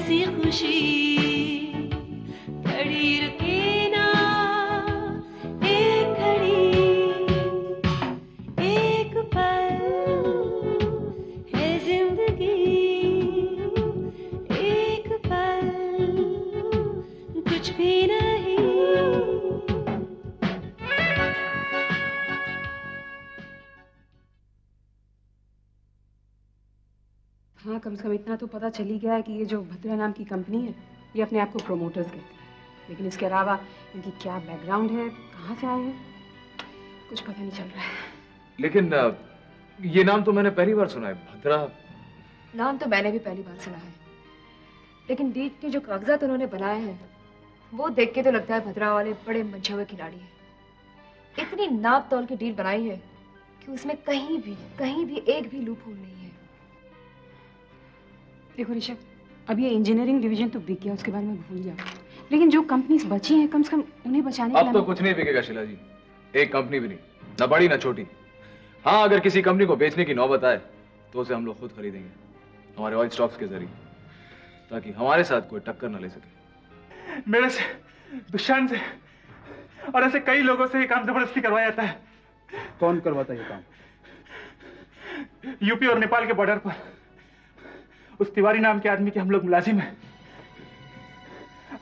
सी खुशी खड़ी रुके ना एक घड़ी, एक पल है जिंदगी, एक पल कुछ भी नहीं। हाँ, कम से कम इतना तो पता चल ही गया है कि ये जो भद्रा नाम की कंपनी है ये अपने आप को प्रोमोटर्स कहती है, लेकिन इसके अलावा इनकी क्या बैकग्राउंड है, कहाँ से आए हैं, कुछ पता नहीं चल रहा है। लेकिन ये नाम तो मैंने पहली बार सुना है, भद्रा। नाम तो मैंने भी पहली बार सुना है, लेकिन डील के जो कागजात उन्होंने बनाए हैं वो देख के तो लगता है भद्रा वाले बड़े मंझे हुए खिलाड़ी हैं। इतनी नाप तोल की डील बनाई है कि उसमें कहीं भी एक भी लूप होल नहीं है। देखो ऋषभ, अब ये इंजीनियरिंग डिवीजन तो बिक गया, उसके बारे में भूल जाओ, लेकिन जो कंपनीज बची हैं कम से कम उन्हें बचाने के अब तो कुछ नहीं बिकेगा शीला जी, एक कंपनी भी नहीं, ना बड़ी ना छोटी। हाँ, अगर किसी कंपनी को बेचने की नौबत आए तो उसे हम लोग खुद खरीदेंगे हमारे ऑयल स्टॉक्स के जरिए, ताकि हमारे साथ कोई टक्कर न ले सके। मेरे से, दुष्यंत से और ऐसे कई लोगों से ये काम जबरदस्ती करवाया जाता है। कौन करवाता है ये काम? यूपी और नेपाल के बॉर्डर पर उस तिवारी नाम के आदमी के हम लोग मुलाजिम हैं।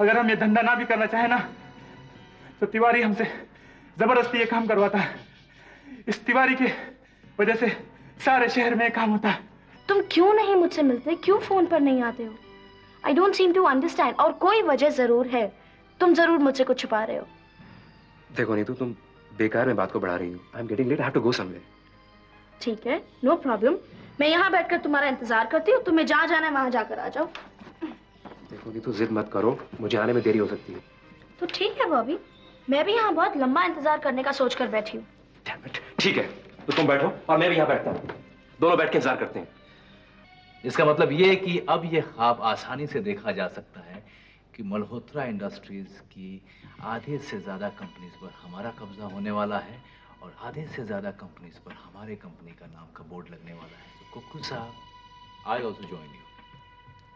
अगर हम ये धंधा ना भी करना चाहे ना तो तिवारी हमसे जबरदस्ती ये काम करवाता है। इस तिवारी की वजह से सारे शहर में काम होता है। तुम क्यों नहीं मुझसे मिलते, क्यों फोन पर नहीं आते हो? I don't seem to understand. और कोई वजह जरूर है, तुम जरूर मुझसे कुछ छुपा रहे हो। देखो नीतू, तुम बेकार में बात को बढ़ा रही हो। I am getting late, I have to go somewhere. ठीक है, नो प्रॉब्लम। मैं यहाँ बैठकर तुम्हारा इंतजार करती हूँ, तुम्हें जहाँ जाना है वहाँ जाकर आ जाओ। देखो नीतू, जिद मत करो, मुझे आने में देरी हो सकती है। तो ठीक है बॉबी, मैं भी यहाँ बहुत लंबा इंतजार करने का सोच कर बैठी हूँ। ठीक है, तो तुम बैठो और मैं भी यहाँ बैठता हूँ, दोनों बैठ के इंतजार करते हैं। इसका मतलब ये है कि अब ये ख्वाब आसानी से देखा जा सकता है कि मल्होत्रा इंडस्ट्रीज की आधे से ज्यादा कंपनीज पर हमारा कब्जा होने वाला है और आधे से ज्यादा कंपनीज पर हमारे कंपनी का नाम का बोर्ड लगने वाला है। तो कुक्कू साहब, I also join you.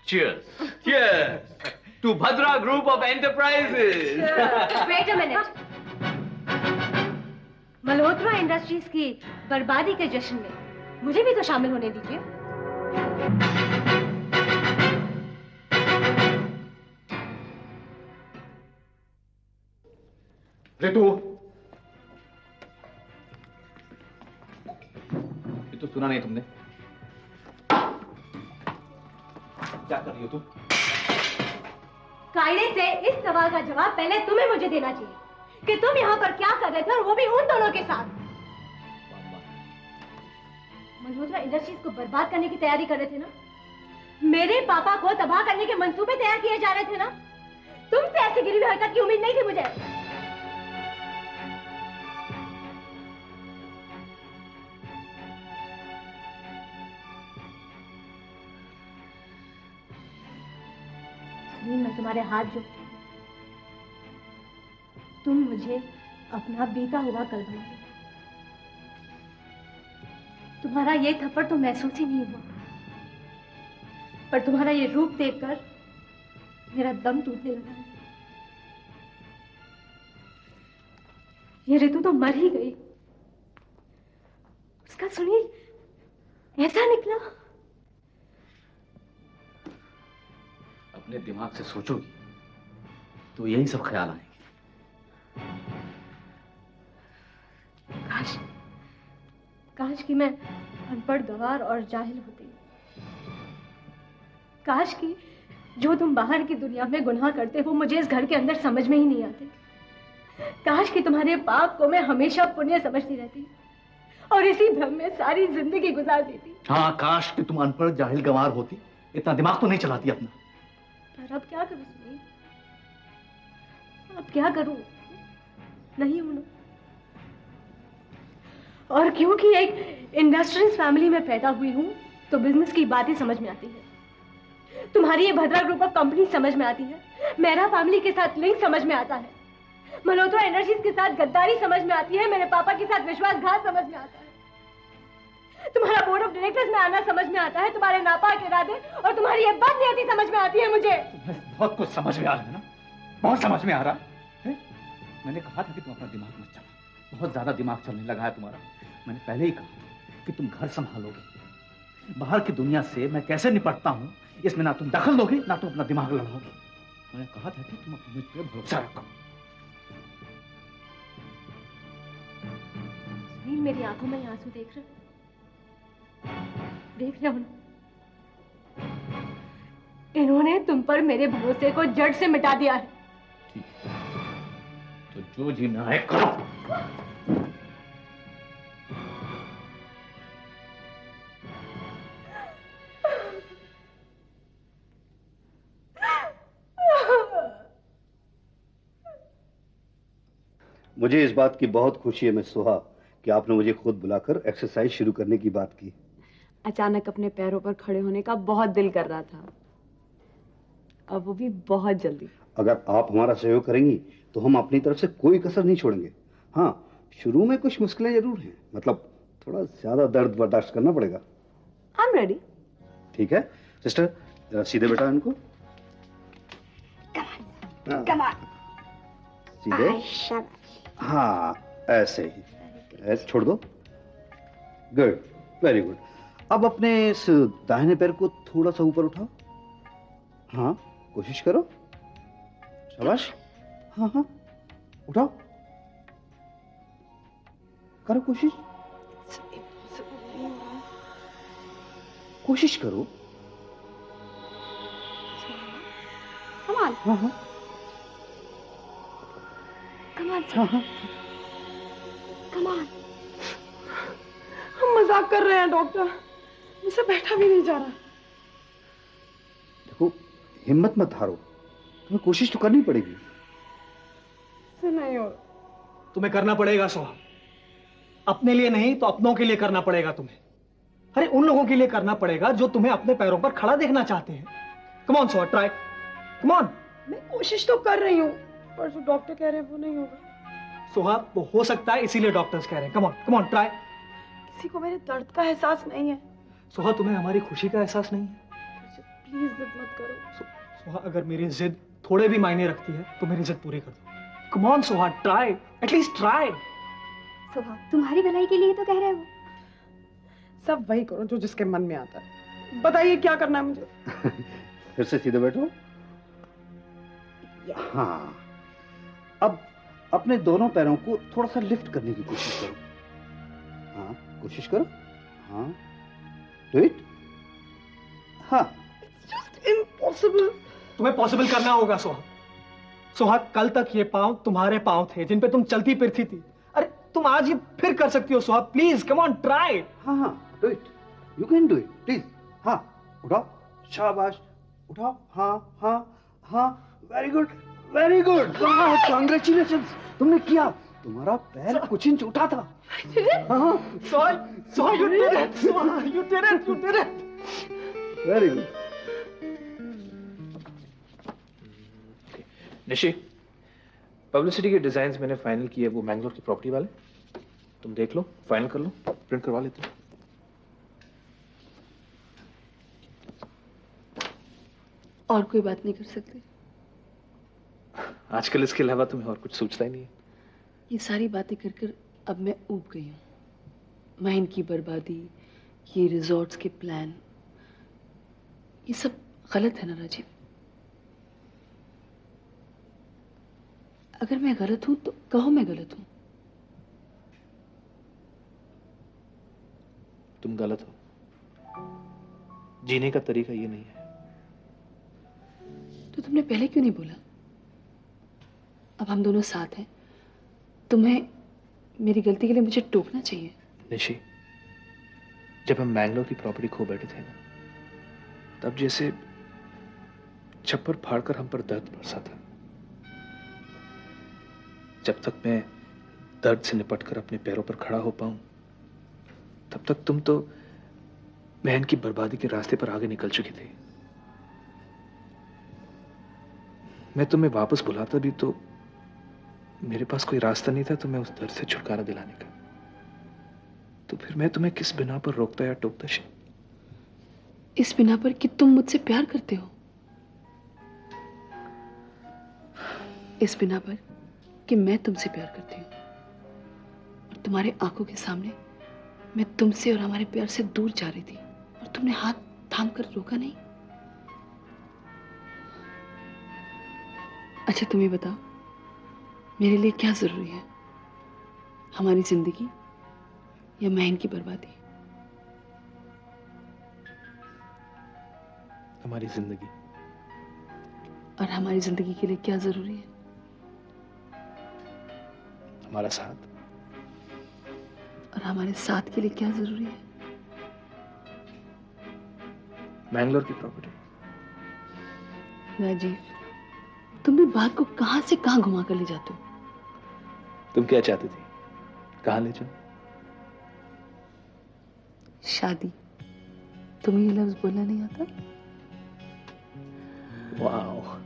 Cheers! Cheers to Bhadra Group of Enterprises. Wait a minute. Malhotra industries की बर्बादी के जश्न में मुझे भी तो शामिल होने दीजिए। रितु, ये तो सुना नहीं तुमने? क्या कर रही हो तुम? कायदे से इस सवाल का जवाब पहले तुम्हें मुझे देना चाहिए कि तुम यहाँ पर क्या कर रहे थे, और वो भी उन दोनों के साथ। मल्होत्रा इंडस्ट्रीज को बर्बाद करने की तैयारी कर रहे थे ना? मेरे पापा को तबाह करने के मंसूबे तैयार किए जा रहे थे ना? तुमसे ऐसी गिरी हुई हरकत की उम्मीद नहीं थी मुझे। मैं तुम्हारे हाथ जोड़ती हूँ, तुम मुझे अपना बीता हुआ कल बना दो। तुम्हारा ये थप्पड़ तो महसूस ही नहीं हुआ, पर तुम्हारा ये रूप देखकर मेरा दम टूटने लगा है। ये ऋतु तो मर ही गई, उसका सुनील ऐसा निकला। अपने दिमाग से सोचोगी तो यही सब ख्याल आएंगे। काश कि मैं अनपढ़, गंवार और जाहिल होती। काश कि जो तुम बाहर की दुनिया में गुनाह करते हो मुझे इस घर के अंदर समझ में ही नहीं आते। काश कि तुम्हारे पाप को मैं हमेशा पुण्य समझती रहती और इसी भ्रम में सारी जिंदगी गुजार देती। हाँ, काश कि तुम अनपढ़, जाहिल, गंवार होती, इतना दिमाग तो नहीं चलाती अपना। पर अब क्या करूं सुनील, अब क्या करूं? नहीं हूं ना। और क्योंकि एक इंडस्ट्रियलिस्ट फैमिली में पैदा हुई हूं तो बिजनेस की बातें समझ में आती है। तुम्हारी ये भद्रा ग्रुप ऑफ कंपनी समझ में आती है, मेरा फैमिली के साथ लिंक समझ में आता है, मल्होत्रा इंडस्ट्रीज के साथ गद्दारी समझ में आती है, मेरे पापा के साथ विश्वासघात समझ में आता है। तुम्हारा बोर्ड ऑफ डायरेक्टर्स में आना समझ में आता है, तुम्हारे नापाक इरादे और तुम्हारी ये बदनीयती समझ में आती है मुझे। बहुत कुछ समझ में आ रहा है ना, बहुत समझ में आ रहा है। मैंने कहा था कि तुम अपना दिमाग मत चलाओ, बहुत ज्यादा दिमाग चलने लगा है तुम्हारा। मैंने पहले ही कहा कि तुम घर संभालोगे, बाहर की दुनिया से मैं कैसे निपटता हूँ इसमें ना तुम दखल दोगे ना तुम अपना दिमाग लगाओगे। मैंने कहा था कि तुम अपने मुझ पर भरोसा रखो। मेरी आंखों में आंसू देख रहे हो ना? इन्होंने तुम पर मेरे भरोसे को जड़ से मिटा दिया है। तो जो जीना है करो। मुझे इस बात की बहुत खुशी है मिस सुहा कि आपने मुझे खुद बुलाकर एक्सरसाइज शुरू करने की बात की। अचानक अपने पैरों पर खड़े होने का बहुत दिल कर रहा था, अब वो भी बहुत जल्दी। अगर आप हमारा सहयोग करेंगी तो हम अपनी तरफ से कोई कसर नहीं छोड़ेंगे। हाँ, शुरू में कुछ मुश्किलें जरूर हैं, मतलब थोड़ा ज्यादा दर्द बर्दाश्त करना पड़ेगा। I am ready. ठीक है सिस्टर, जरा सीधे बैठा इनको। सीधे। हाँ ऐसे ही, ऐसे छोड़ दो। Good, very good. अब अपने इस दाहिने पैर को थोड़ा सा ऊपर उठाओ। हाँ कोशिश करो, शाबाश। हाँ हाँ उठाओ, करो कोशिश, कोशिश करो। Come on. हाँ हाँ Come on. हाँ हाँ। Come on. हम मजाक कर रहे हैं डॉक्टर, मुझसे बैठा भी नहीं जा रहा। देखो हिम्मत मत हारो, तुम्हें कोशिश तो करनी पड़ेगी। नहीं हो, तुम्हें करना पड़ेगा सोहा, अपने लिए नहीं तो अपनों के लिए करना पड़ेगा तुम्हें। अरे उन लोगों के लिए करना पड़ेगा जो तुम्हें अपने पैरों पर खड़ा देखना चाहते हैं। Come on Soha, try, come on. मैं कोशिश तो कर रही हूँ, पर जो डॉक्टर कह रहे हैं वो नहीं होगा। सोहा वो हो सकता है इसीलिए डॉक्टर्स कह रहे हैं। Come on try. किसी को मेरे दर्द का एहसास नहीं है। सोहा तुम्हें हमारी खुशी का एहसास नहीं है? प्लीज जिद मत करो। सोहा अगर मेरी जिद थोड़े भी मायने रखती है तो मेरी जिद पूरी कर दो। Come on Soha, try, at least try. Soha तुम्हारी भलाई के लिए तो कह रहे हो। सब वही करो जो जिसके मन में आता है। बताइए क्या करना है मुझे? फिर से सीधे बैठो। हाँ, अब अपने दोनों पैरों को थोड़ा सा लिफ्ट करने की कोशिश करो। हाँ कोशिश करो। हाँ डू इट। हाँ जस्ट इम्पॉसिबल। तुम्हें पॉसिबल करना होगा सोहा। सोहा कल तक ये पांव तुम्हारे पांव थे जिन पे तुम चलती फिरती थी। अरे तुम आज ये फिर कर सकती हो Soha, please come on try. हाँ हाँ do it, you can do it, please. हाँ उठाओ, शाबाश, उठाओ। हाँ हाँ हाँ, very good very good, congratulation, तुमने किया। तुम्हारा पैर कुछ इंच उठा था। हाँ Soha you did it, Soha you did it, you did it. Very good. Nishi, publicity के डिजाइन्स मैंने फाइनल किए, वो मैंगलोर की प्रॉपर्टी वाले। तुम देख लो, फाइनल कर लो, प्रिंट करवा लेते हो। और कोई बात नहीं कर सकते? आजकल इसके अलावा तुम्हें और कुछ सोचता ही नहीं है? ये सारी बातें कर कर अब मैं ऊब गई हूँ। माइन की बर्बादी, ये रिजॉर्ट्स के प्लान, ये सब गलत है ना राजीव? अगर मैं गलत हूं तो कहो मैं गलत हूं। तुम गलत हो, जीने का तरीका ये नहीं है। तो तुमने पहले क्यों नहीं बोला? अब हम दोनों साथ हैं, तुम्हें मेरी गलती के लिए मुझे टोकना चाहिए। निशी, जब हम मैंगलोर की प्रॉपर्टी खो बैठे थे ना, तब जैसे छप्पर फाड़कर हम पर दर्द बरसा था। जब तक मैं दर्द से निपटकर अपने पैरों पर खड़ा हो पाऊं, तब तक तुम तो बहन की बर्बादी के रास्ते पर आगे निकल चुकी थी। मैं तुम्हें वापस बुलाता भी तो मेरे पास कोई रास्ता नहीं था तुम्हें उस दर्द से छुटकारा दिलाने का। तो फिर मैं तुम्हें किस बिना पर रोकता या टोकता शी? इस बिना पर कि तुम मुझसे प्यार करते हो, इस बिना पर कि मैं तुमसे प्यार करती हूँ और तुम्हारे आंखों के सामने मैं तुमसे और हमारे प्यार से दूर जा रही थी और तुमने हाथ थाम कर रोका नहीं। अच्छा तुम ये बताओ, मेरे लिए क्या जरूरी है, हमारी जिंदगी या महन की बर्बादी? हमारी जिंदगी। और हमारी जिंदगी के लिए क्या जरूरी है? हमारा साथ। और हमारे साथ के लिए क्या जरूरी है? मैंगलोर की प्रॉपर्टी। राजीव, तुम भी बात को कहां से कहां घुमा कर ले जाते हो। तुम क्या चाहती थी, कहां ले जाऊं? शादी। तुम्हें ये लफ्ज बोलना नहीं आता? वाह,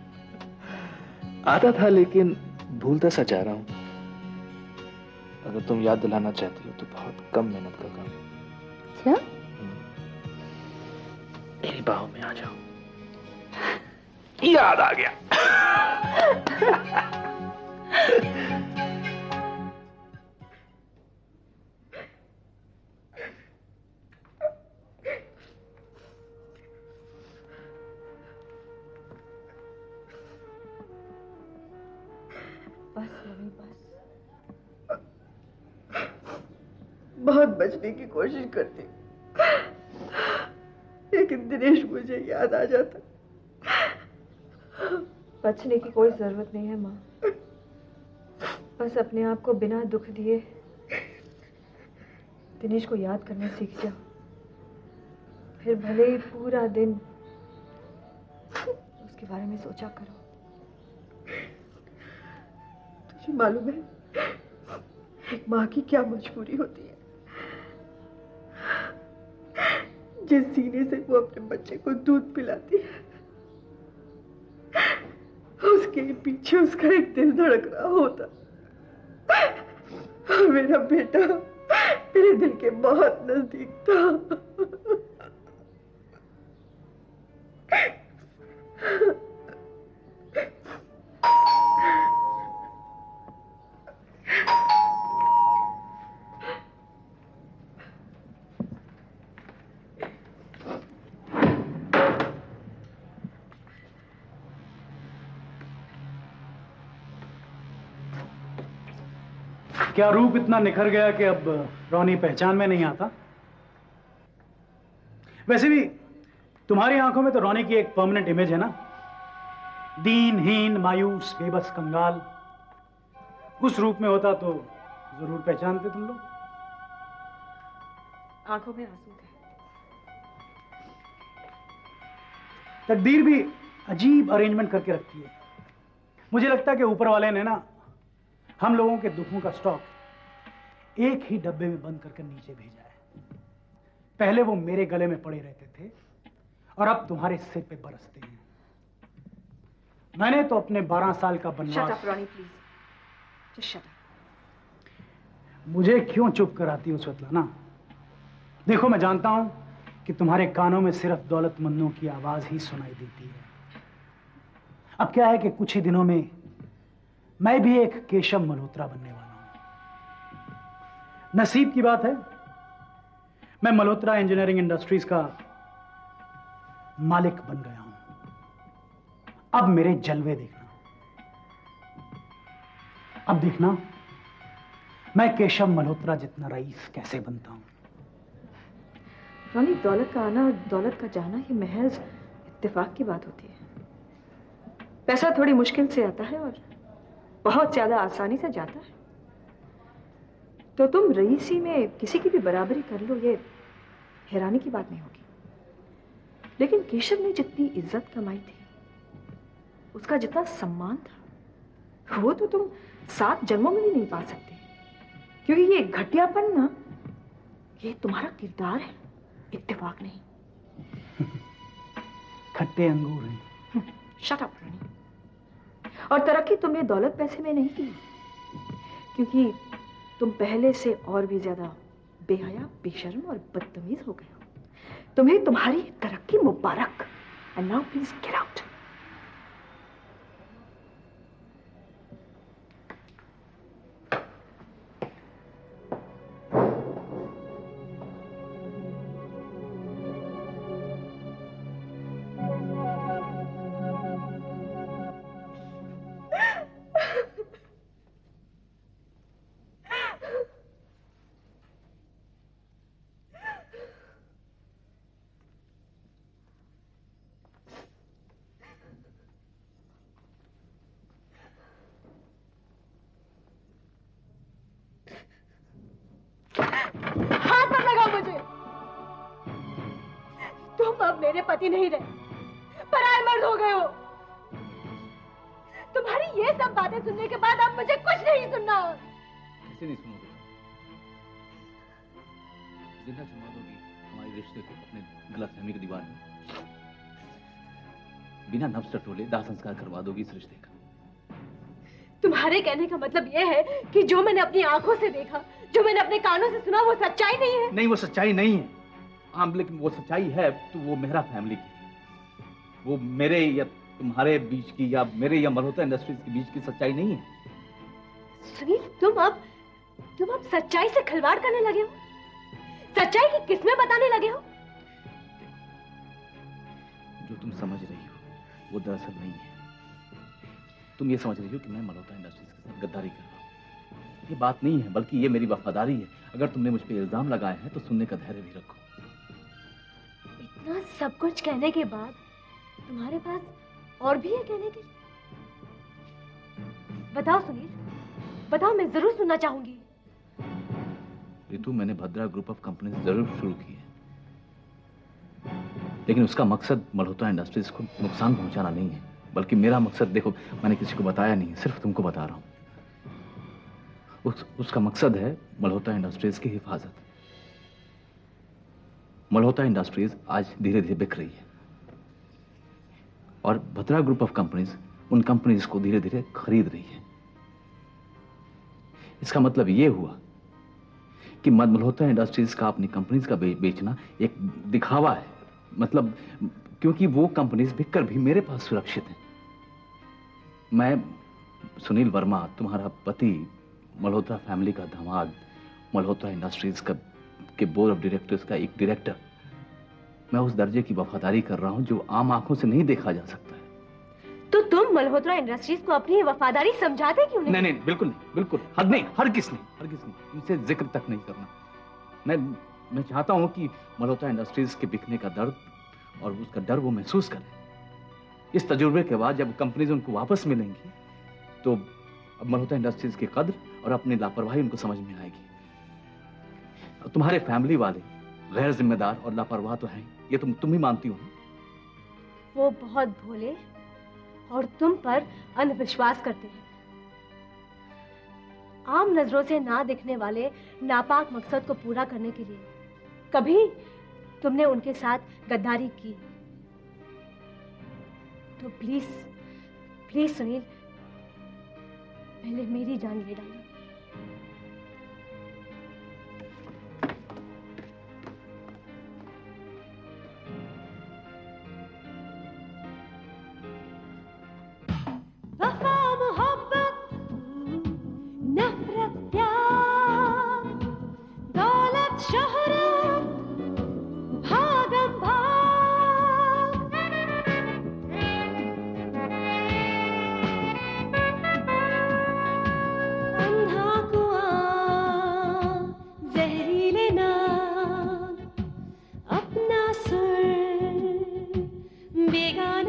आता था लेकिन भूलता सा जा रहा हूं। अगर तुम याद दिलाना चाहती हो तो बहुत कम मेहनत का काम है। क्या? मेरी बाहों में आ जाओ। याद आ गया। बस रवि बस। बहुत बचने की कोशिश करती, लेकिन दिनेश मुझे याद आ जाता। बचने की कोई जरूरत नहीं है माँ, बस अपने आप को बिना दुख दिए दिनेश को याद करना सीख जाओ, फिर भले ही पूरा दिन उसके बारे में सोचा करो। तुझे मालूम है एक माँ की क्या मजबूरी होती है, जिस सीने से वो अपने बच्चे को दूध पिलाती है उसके पीछे उसका एक दिल धड़क रहा होता। और मेरा बेटा मेरे दिल के बहुत नजदीक था। क्या रूप इतना निखर गया कि अब रोनी पहचान में नहीं आता? वैसे भी तुम्हारी आंखों में तो रोनी की एक परमानेंट इमेज है ना, दीनहीन, मायूस, बेबस, कंगाल। उस रूप में होता तो जरूर पहचानते तुम लोग। आंखों में आंसू थे। तकदीर भी अजीब अरेंजमेंट करके रखती है। मुझे लगता है कि ऊपर वाले ने ना हम लोगों के दुखों का स्टॉक एक ही डब्बे में बंद करके नीचे भेजा है। पहले वो मेरे गले में पड़े रहते थे और अब तुम्हारे सिर पे बरसते हैं। मैंने तो अपने 12 साल का बनवास। Shut up, Ronnie, please. Just shut up. मुझे क्यों चुप कराती हो स्वतला? देखो, मैं जानता हूं कि तुम्हारे कानों में सिर्फ दौलतमंदों की आवाज ही सुनाई देती है। अब क्या है कि कुछ ही दिनों में मैं भी एक केशव मल्होत्रा बनने वाला हूं। नसीब की बात है, मैं मल्होत्रा इंजीनियरिंग इंडस्ट्रीज का मालिक बन गया हूं। अब मेरे जलवे देखना। अब देखना मैं केशव मल्होत्रा जितना रईस कैसे बनता हूं। रोनी, दौलत का आना और दौलत का जाना ये महज इत्तेफाक की बात होती है। पैसा थोड़ी मुश्किल से आता है और बहुत ज्यादा आसानी से जाता है। तो तुम रईसी में किसी की भी बराबरी कर लो, ये हैरानी की बात नहीं होगी। लेकिन केशव ने जितनी इज्जत कमाई थी, उसका जितना सम्मान था, वो तो तुम 7 जन्मों में भी नहीं पा सकते। क्योंकि ये घटियापन ना, ये तुम्हारा किरदार है, इत्तेफाक नहीं। खट्टे अंगूर हैं। शट अप रानी। और तरक्की तुमने दौलत पैसे में नहीं की, क्योंकि तुम पहले से और भी ज्यादा बेहया, बेशर्म और बदतमीज हो गए हो। तुम्हें तुम्हारी तरक्की मुबारक। And now please get out. हाथ मत लगाओ मुझे। तुम अब मेरे पति नहीं रहे, पराये मर्द हो गए हो। तुम्हारी ये सब बातें सुनने के बाद अब मुझे कुछ नहीं सुनना। कैसे नहीं सुनोगे? जिंदा चुमा दोगी हमारे रिश्ते को अपने गलतफहमी की दीवार में। बिना नफ्स टटोले दाह संस्कार करवा दोगी इस रिश्ते का। तुम्हारे कहने का मतलब यह है कि जो मैंने अपनी आंखों से देखा, जो मैंने अपने कानों से सुना, वो सच्चाई नहीं है? नहीं, वो सच्चाई नहीं है। हाँ, लेकिन वो सच्चाई है तो वो मेहरा फैमिली की, वो मेरे या तुम्हारे बीच की या मेरे या मल्होत्रा इंडस्ट्रीज के बीच की सच्चाई नहीं है। सुनील, तुम अब सच्चाई से खिलवाड़ करने लगे हो। सच्चाई की किस्में बताने लगे हो। जो तुम समझ रही हो वो दरअसल नहीं है। तुम ये समझ रही हो कि मैं मल्होत्रा इंडस्ट्रीज के साथ गद्दारी कर रहा हूँ। ये बात नहीं है, बल्कि ये मेरी वफादारी है। अगर तुमने मुझ पे इल्जाम लगाए हैं तो सुनने का धैर्य भी रखो। इतना सब कुछ कहने के बाद तुम्हारे पास और भी है कहने के लिए? बताओ सुनील, बताओ, मैं जरूर सुनना चाहूंगी। रितु, मैंने भद्रा ग्रुप ऑफ कंपनीज जरूर शुरू की है, लेकिन उसका मकसद मल्होत्रा इंडस्ट्रीज को नुकसान पहुंचाना नहीं है। बल्कि मेरा मकसद, देखो, मैंने किसी को बताया नहीं है, सिर्फ तुमको बता रहा हूं। उसका मकसद है मल्होत्रा इंडस्ट्रीज की हिफाजत। मल्होत्रा इंडस्ट्रीज आज धीरे धीरे बिक रही है और भद्रा ग्रुप ऑफ कंपनीज उन कंपनीज को धीरे धीरे खरीद रही है। इसका मतलब यह हुआ कि मल्होत्रा इंडस्ट्रीज का अपनी कंपनीज का बेचना एक दिखावा है। मतलब क्योंकि वो कंपनीज बिककर भी मेरे पास सुरक्षित हैं। मैं सुनील वर्मा, तुम्हारा पति, मल्होत्रा फैमिली का दामाद, मल्होत्रा इंडस्ट्रीज के बोर्ड ऑफ डायरेक्टर्स का एक डायरेक्टर, मैं उस दर्जे की वफादारी कर रहा हूं जो आम आंखों से नहीं देखा जा सकता है। तो तुम मल्होत्रा इंडस्ट्रीज को अपनी वफादारी समझाते क्यों नहीं? नहीं, बिल्कुल नहीं, बिल्कुल हद नहीं, हर किस नहीं, तुमसे जिक्र तक नहीं करना। मैं चाहता हूं कि मल्होत्रा इंडस्ट्रीज के बिकने का दर्द और उसका डर वो महसूस करें। इस तजुर्बे के बाद जब कंपनीज उनको वापस मिलेंगी तो अब मल्होत्रा इंडस्ट्रीज की कद्र और अपनी लापरवाही उनको समझ में आएगी। तुम्हारे फैमिली वाले गैर जिम्मेदार और लापरवाह तो हैं, ये तुम ही मानती हो। वो बहुत भोले और तुम पर अंधविश्वास करते हैं। आम नजरों से ना दिखने वाले नापाक मकसद को पूरा करने के लिए कभी तुमने उनके साथ गद्दारी की तो प्लीज प्लीज सुनील, पहले मेरी जान ले डालो। वफा मोहब्बत नफरत प्यार दौलत शोहरत भागम भाग अंधा कुआं जहरीले नाग अपना सुर बेगाना